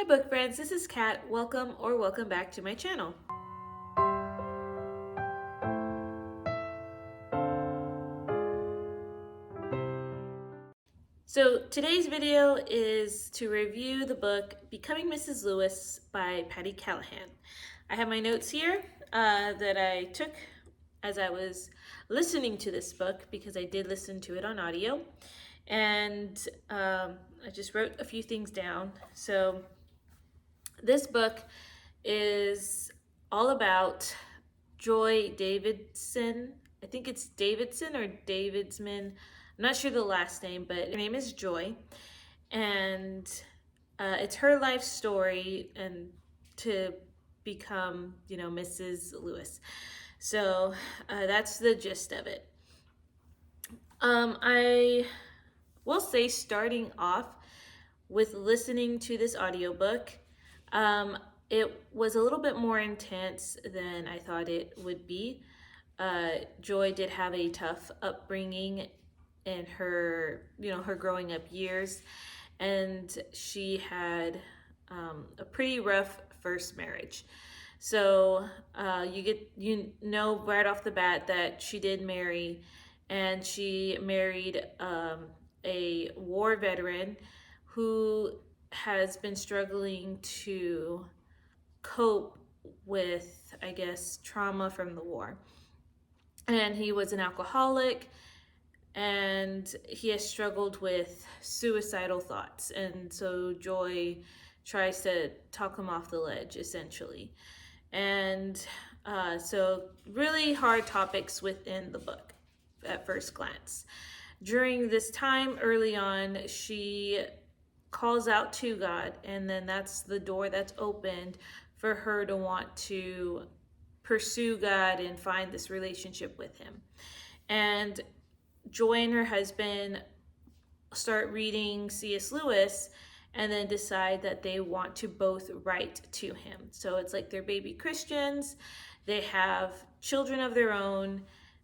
Hi book friends, this is Kat. Welcome back to my channel. So today's video is to review the book Becoming Mrs. Lewis by Patty Callahan. I have my notes here that I took as I was listening to this book because I did listen to it on audio, and I just wrote a few things down. So this book is all about Joy Davidson. I think it's Davidson or Davidsman. I'm not sure the last name, but her name is Joy. And it's her life story and to become, Mrs. Lewis. So that's the gist of it. I will say, starting off with listening to this audiobook, it was a little bit more intense than I thought it would be. Joy did have a tough upbringing in her, her growing up years, and she had a pretty rough first marriage. So you know right off the bat that she did marry, and she married a war veteran who has been struggling to cope with, I guess, trauma from the war. And he was an alcoholic, and he has struggled with suicidal thoughts. And so Joy tries to talk him off the ledge, essentially. And so really hard topics within the book at first glance. During this time early on, she calls out to God, and then that's the door that's opened for her to want to pursue God and find this relationship with him. And Joy and her husband start reading C.S. Lewis and then decide that they want to both write to him. So it's like they're baby Christians. They have children of their own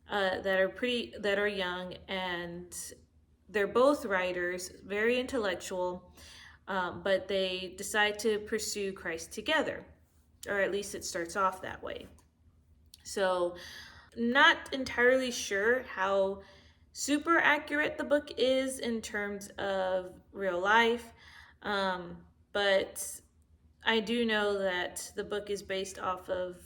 that are young, and they're both writers, very intellectual, but they decide to pursue Christ together, or at least it starts off that way. So not entirely sure how super accurate the book is in terms of real life, but I do know that the book is based off of,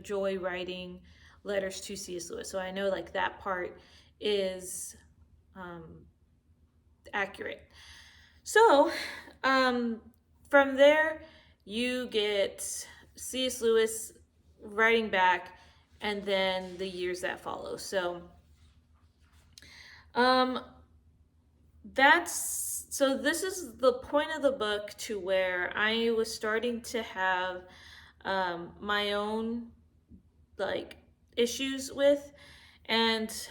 Joy writing letters to C.S. Lewis. So I know like that part is accurate. So from there, you get C.S. Lewis writing back, and then the years that follow. So this is the point of the book to where I was starting to have my own like issues with, and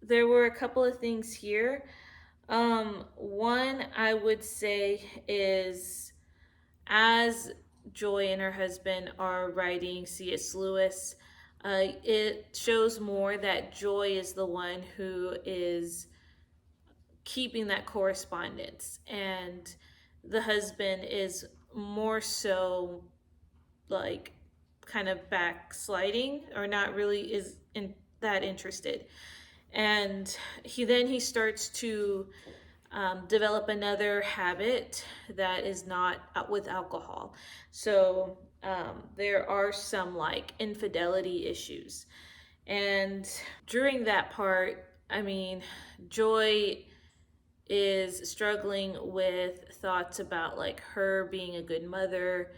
there were a couple of things here. One I would say is, as Joy and her husband are writing C.S. Lewis, it shows more that Joy is the one who is keeping that correspondence, and the husband is more so like kind of backsliding, or not really is that interested. And he starts to develop another habit that is not with alcohol. So there are some like infidelity issues. And during that part, I mean, Joy is struggling with thoughts about like her being a good mother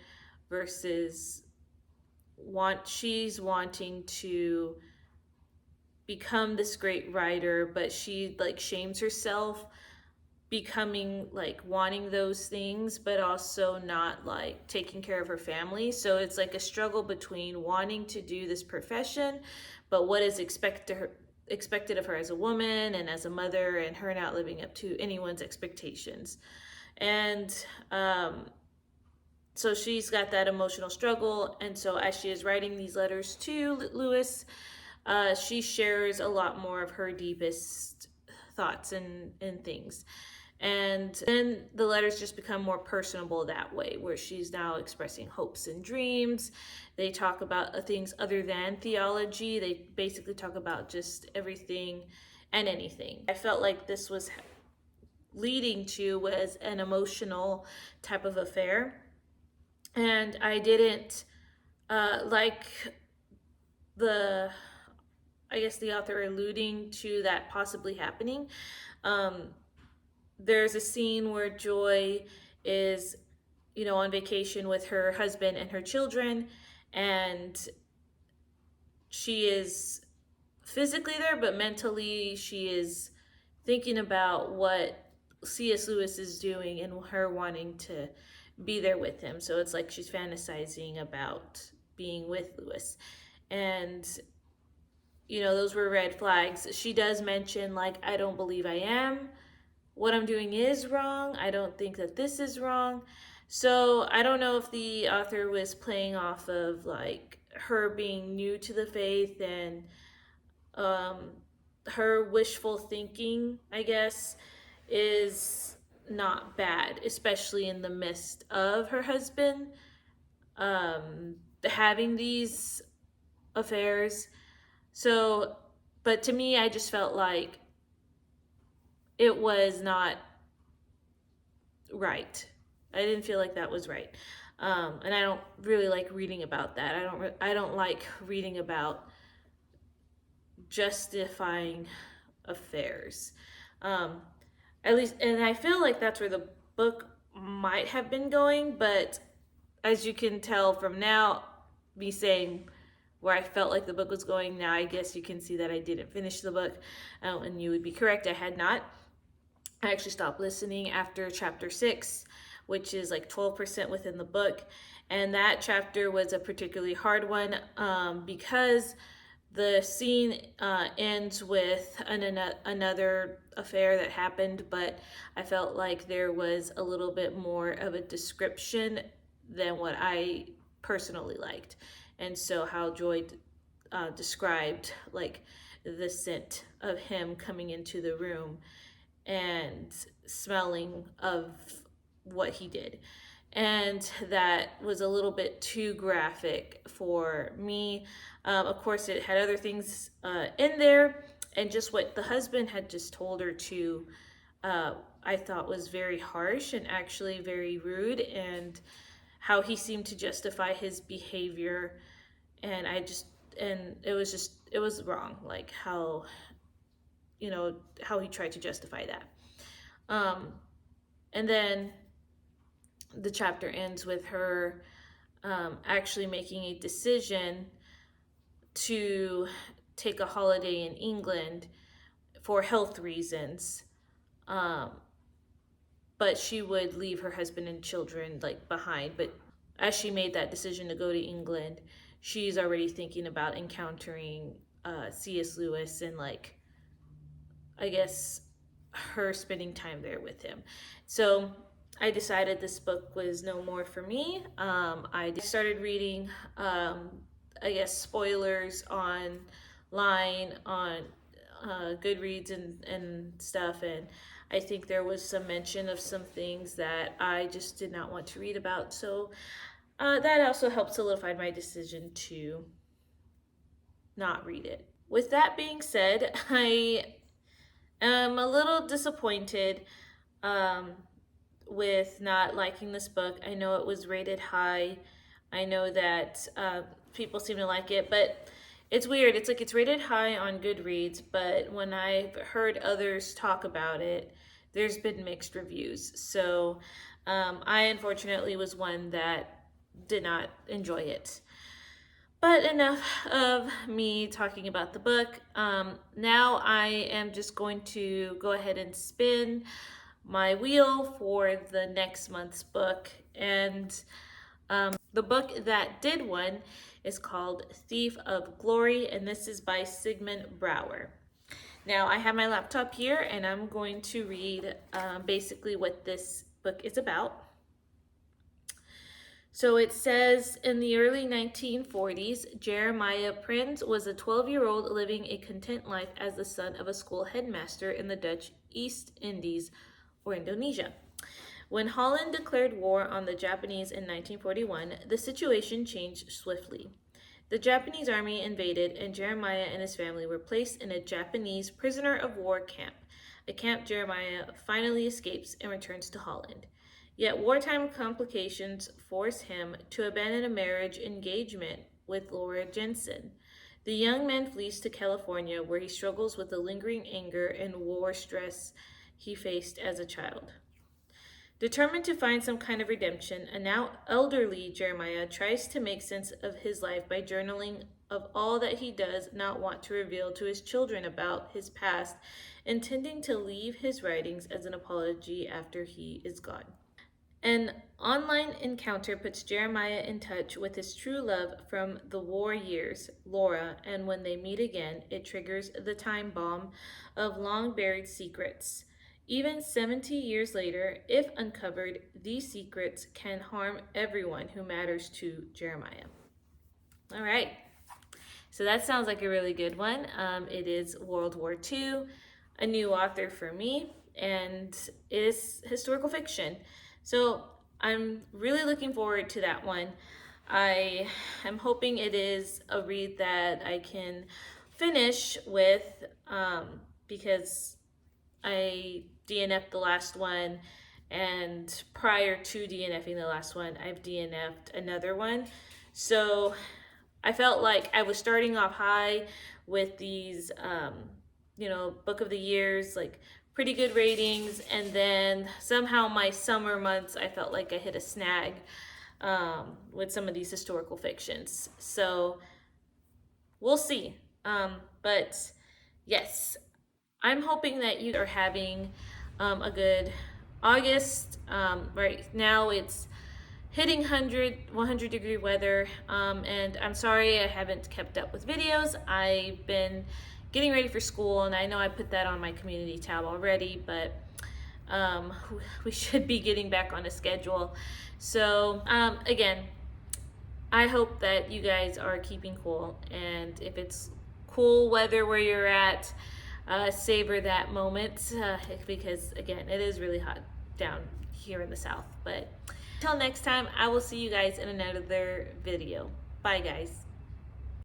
versus she's wanting to become this great writer, but she like shames herself becoming like wanting those things, but also not like taking care of her family. So it's like a struggle between wanting to do this profession, but what is expected of her as a woman and as a mother, and her not living up to anyone's expectations. And so she's got that emotional struggle. And so as she is writing these letters to Lewis, she shares a lot more of her deepest thoughts and things. And then the letters just become more personable that way, where she's now expressing hopes and dreams. They talk about things other than theology. They basically talk about just everything and anything. I felt like this was leading to was an emotional type of affair. And I didn't like the, I guess, the author alluding to that possibly happening. There's a scene where Joy is, on vacation with her husband and her children, and she is physically there, but mentally she is thinking about what C.S. Lewis is doing and her wanting to be there with him. So it's like she's fantasizing about being with Lewis. And, those were red flags. She does mention, like, I don't believe I am. What I'm doing is wrong. I don't think that this is wrong. So I don't know if the author was playing off of, like, her being new to the faith and her wishful thinking, I guess, is not bad, especially in the midst of her husband having these affairs. So, but to me, I just felt like it was not right. I didn't feel like that was right. And I don't really like reading about that. I don't like reading about justifying affairs. At least, and I feel like that's where the book might have been going, but as you can tell from now, me saying where I felt like the book was going, now I guess you can see that I didn't finish the book, and you would be correct, I had not. I actually stopped listening after chapter 6, which is like 12% within the book, and that chapter was a particularly hard one because the scene ends with another affair that happened, but I felt like there was a little bit more of a description than what I personally liked. And so how Joy described, like, the scent of him coming into the room and smelling of what he did. And that was a little bit too graphic for me. Of course, it had other things in there, and just what the husband had just told her to, I thought was very harsh and actually very rude, and how he seemed to justify his behavior. And it was wrong, like how he tried to justify that. And then the chapter ends with her actually making a decision to take a holiday in England for health reasons, but she would leave her husband and children, like, behind. But as she made that decision to go to England, she's already thinking about encountering C.S. Lewis and, like, I guess her spending time there with him. So I decided this book was no more for me. I started reading, I guess, spoilers online on Goodreads and stuff, and I think there was some mention of some things that I just did not want to read about. So that also helped solidify my decision to not read it. With that being said, I am a little disappointed with not liking this book. I know it was rated high. I know that people seem to like it, but it's weird. It's like it's rated high on Goodreads, but when I've heard others talk about it, there's been mixed reviews. So I unfortunately was one that did not enjoy it. But enough of me talking about the book. Now I am just going to go ahead and spin my wheel for the next month's book. And the book that did win is called Thief of Glory, and this is by Sigmund Bauer. Now I have my laptop here, and I'm going to read basically what this book is about. So it says, in the early 1940s, Jeremiah Prins was a 12-year-old living a content life as the son of a school headmaster in the Dutch East Indies or Indonesia. When Holland declared war on the Japanese in 1941, the situation changed swiftly. The Japanese army invaded, and Jeremiah and his family were placed in a Japanese prisoner of war camp, a camp Jeremiah finally escapes and returns to Holland. Yet wartime complications force him to abandon a marriage engagement with Laura Jensen. The young man flees to California, where he struggles with the lingering anger and war stress he faced as a child. Determined to find some kind of redemption, a now elderly Jeremiah tries to make sense of his life by journaling of all that he does not want to reveal to his children about his past, intending to leave his writings as an apology after he is gone. An online encounter puts Jeremiah in touch with his true love from the war years, Laura, and when they meet again, it triggers the time bomb of long buried secrets. Even 70 years later, if uncovered, these secrets can harm everyone who matters to Jeremiah. All right, so that sounds like a really good one. It is World War II, a new author for me, and it is historical fiction. So I'm really looking forward to that one. I am hoping it is a read that I can finish with because I DNF'd the last one, and prior to DNFing the last one, I've DNF'd another one. So I felt like I was starting off high with these, book of the years, like pretty good ratings, and then somehow my summer months, I felt like I hit a snag with some of these historical fictions. So we'll see. But yes, I'm hoping that you are having a good August. Right now it's hitting 100 degree weather, and I'm sorry I haven't kept up with videos. I've been getting ready for school, and I know I put that on my community tab already, but we should be getting back on a schedule. So again, I hope that you guys are keeping cool, and if it's cool weather where you're at, savor that moment, because again, it is really hot down here in the South. But until next time, I will see you guys in another video. Bye guys.